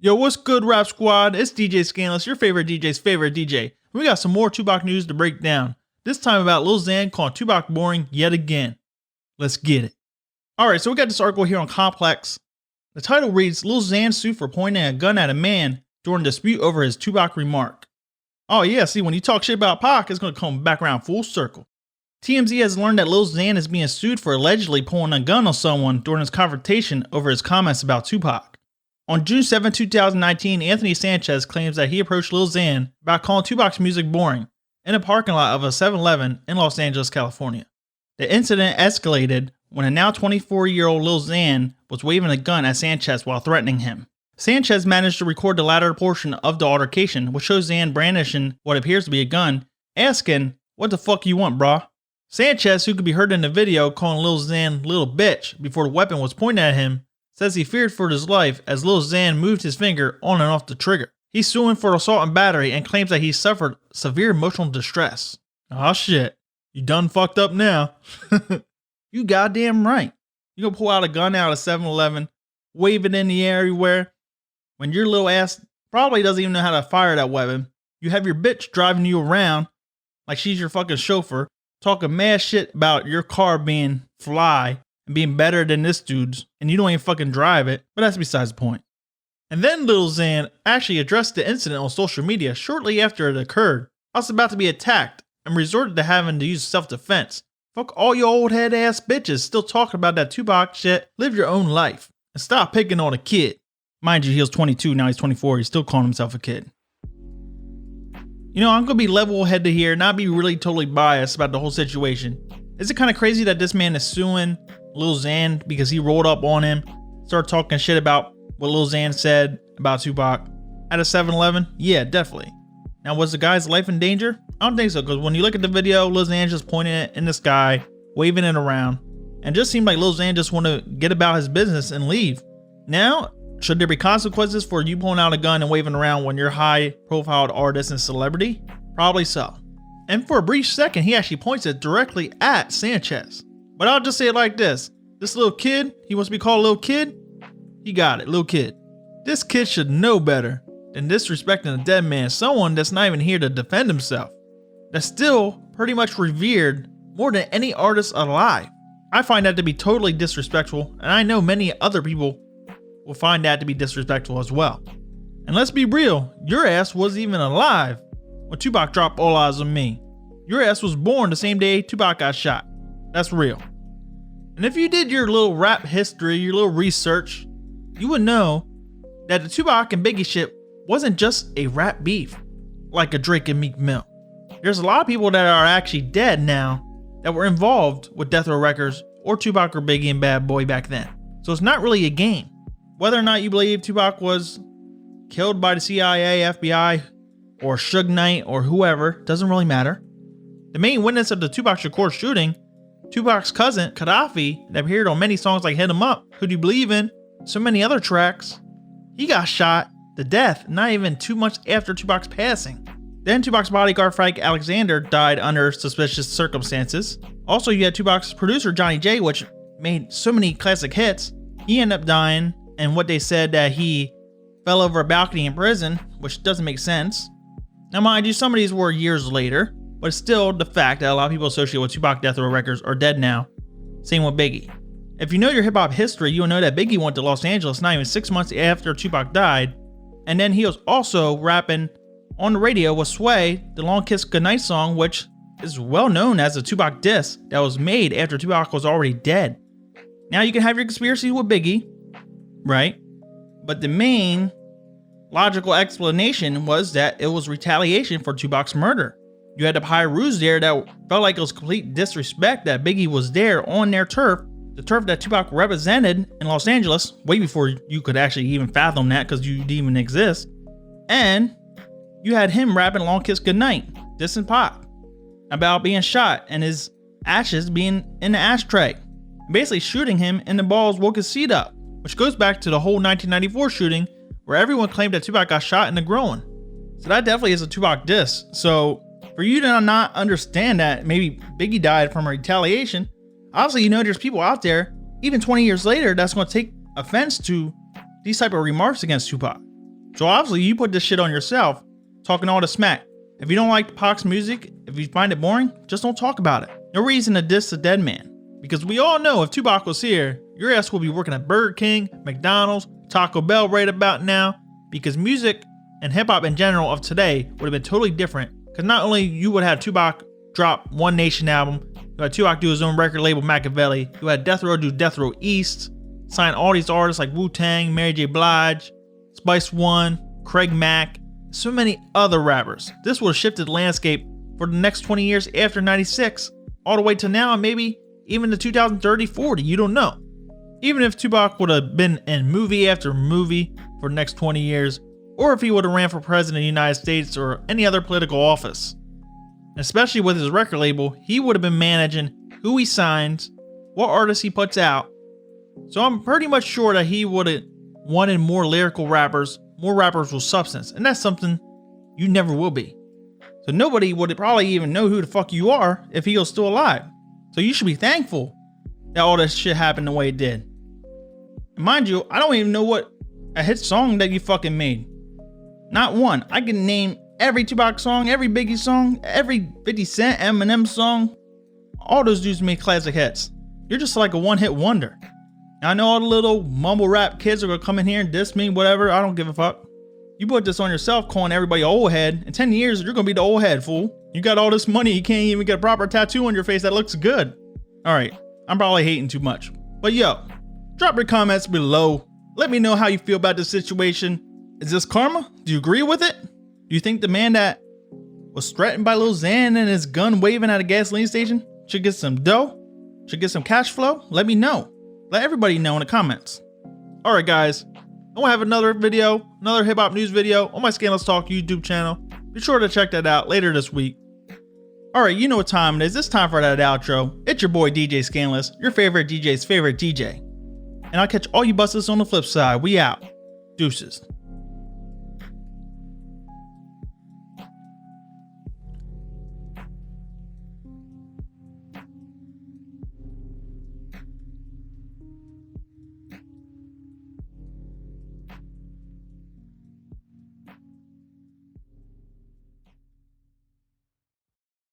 Yo, what's good, Rap Squad? It's DJ Skandalous, your favorite DJ's favorite DJ. We got some more Tupac news to break down. This time about Lil Xan calling Tupac boring yet again. Let's get it. Alright, so we got this article here on Complex. The title reads, Lil Xan sued for pointing a gun at a man during a dispute over his Tupac remark. Oh yeah, see, when you talk shit about Pac, it's going to come back around full circle. TMZ has learned that Lil Xan is being sued for allegedly pulling a gun on someone during his confrontation over his comments about Tupac. On June 7, 2019, Anthony Sanchez claims that he approached Lil Xan about calling Tupac's music boring in a parking lot of a 7-Eleven in Los Angeles, California. The incident escalated when a now 24-year-old Lil Xan was waving a gun at Sanchez while threatening him. Sanchez managed to record the latter portion of the altercation, which shows Xan brandishing what appears to be a gun, asking, "What the fuck you want, brah?" Sanchez, who could be heard in the video calling Lil Xan little bitch before the weapon was pointed at him, says he feared for his life as Lil Xan moved his finger on and off the trigger. He's suing for assault and battery and claims that he suffered severe emotional distress. Aw shit, you done fucked up now. You goddamn right. You gonna pull out a gun out of 7-Eleven, wave it in the air everywhere, when your little ass probably doesn't even know how to fire that weapon. You have your bitch driving you around like she's your fucking chauffeur, talking mad shit about your car being fly and being better than this dude's, and you don't even fucking drive it, but that's besides the point. And then Lil Xan actually addressed the incident on social media shortly after it occurred. I was about to be attacked and resorted to having to use self-defense. Fuck all you old head ass bitches still talking about that Tupac shit. Live your own life and stop picking on a kid. Mind you, he was 22, now he's 24, he's still calling himself a kid. You know, I'm gonna be level-headed here, not be really totally biased about the whole situation. Is it kind of crazy that this man is suing Lil Xan because he rolled up on him, started talking shit about what Lil Xan said about Tupac at a 7-Eleven? Yeah, definitely. Now, was the guy's life in danger? I don't think so, because when you look at the video, Lil Xan just pointing it in the sky, waving it around, and it just seemed like Lil Xan just want to get about his business and leave. Now, should there be consequences for you pulling out a gun and waving around when you're a high-profile artist and celebrity? Probably so. And for a brief second, he actually points it directly at Sanchez. But I'll just say it like this. This little kid, he wants to be called a little kid? He got it, little kid. This kid should know better than disrespecting a dead man, someone that's not even here to defend himself. That's still pretty much revered more than any artist alive. I find that to be totally disrespectful, and I know many other people will find that to be disrespectful as well. And let's be real, your ass wasn't even alive when Tupac dropped All Eyes on Me. Your ass was born the same day Tupac got shot. That's real. And if you did your little rap history, your little research, you would know that the Tupac and Biggie shit wasn't just a rap beef like a Drake and Meek Mill. There's a lot of people that are actually dead now that were involved with Death Row Records or Tupac or Biggie and Bad Boy back then. So it's not really a game. Whether or not you believe Tupac was killed by the CIA, FBI, or Suge Knight or whoever, doesn't really matter. The main witness of the Tupac Shakur shooting, Tupac's cousin, Gaddafi, that appeared on many songs like Hit 'Em Up, Who Do You Believe In, so many other tracks, he got shot to death not even 2 months after Tupac's passing. Then Tupac's bodyguard Frank Alexander died under suspicious circumstances. Also, you had Tupac's producer Johnny J, which made so many classic hits. He ended up dying, and what they said that he fell over a balcony in prison, which doesn't make sense. Now mind you, some of these were years later, but it's still the fact that a lot of people associated with Tupac Death Row Records are dead now. Same with Biggie. If you know your hip hop history, you'll know that Biggie went to Los Angeles not even 6 months after Tupac died, and then he was also rapping on the radio with Sway, the Long Kiss Goodnight song, which is well known as a Tupac diss that was made after Tupac was already dead. Now you can have your conspiracies with Biggie, right? But the main logical explanation was that it was retaliation for Tupac's murder. You had the Pyrus there that felt like it was complete disrespect that Biggie was there on their turf, the turf that Tupac represented in Los Angeles, way before you could actually even fathom that because you didn't even exist. And you had him rapping Long Kiss Goodnight, dissing Pac, about being shot and his ashes being in the ashtray. Basically shooting him in the balls woke his seat up, which goes back to the whole 1994 shooting where everyone claimed that Tupac got shot in the groin. So that definitely is a Tupac diss. So for you to not understand that maybe Biggie died from retaliation, obviously you know there's people out there, even 20 years later, that's going to take offense to these type of remarks against Tupac. So obviously you put this shit on yourself, talking all the smack. If you don't like Pac's music, if you find it boring, just don't talk about it. No reason to diss a dead man. Because we all know if Tupac was here, your ass will be working at Burger King, McDonald's, Taco Bell right about now. Because music and hip hop in general of today would have been totally different. Because not only you would have Tupac drop One Nation album, you had Tupac do his own record label Machiavelli, you had Death Row do Death Row East, sign all these artists like Wu-Tang, Mary J. Blige, Spice One, Craig Mack, so many other rappers. This would have shifted the landscape for the next 20 years after 96, all the way to now, and maybe even to 2030, 40, you don't know. Even if Tupac would have been in movie after movie for the next 20 years, or if he would have ran for president of the United States or any other political office. Especially with his record label, he would have been managing who he signs, what artists he puts out. So I'm pretty much sure that he would have wanted more lyrical rappers, more rappers with substance, and that's something you never will be. So nobody would probably even know who the fuck you are if he was still alive. So you should be thankful that all this shit happened the way it did. And mind you, I don't even know what a hit song that you fucking made. Not one. I can name every Tupac song, every Biggie song, every 50 Cent, Eminem song. All those dudes made classic hits. You're just like a one-hit wonder. I know all the little mumble rap kids are gonna come in here and diss me, whatever. I don't give a fuck. You put this on yourself, calling everybody old head. In 10 years, you're gonna be the old head, fool. You got all this money, you can't even get a proper tattoo on your face that looks good. All right, I'm probably hating too much. But yo, drop your comments below. Let me know how you feel about this situation. Is this karma? Do you agree with it? Do you think the man that was threatened by Lil Xan and his gun waving at a gasoline station should get some dough? Should get some cash flow? Let me know. Let everybody know in the comments. All right, guys. I want to have another video, another hip hop news video on my Skandalous Talk YouTube channel. Be sure to check that out later this week. All right, you know what time it is. It's time for that outro. It's your boy DJ Skandalous, your favorite DJ's favorite DJ. And I'll catch all you busters on the flip side. We out. Deuces.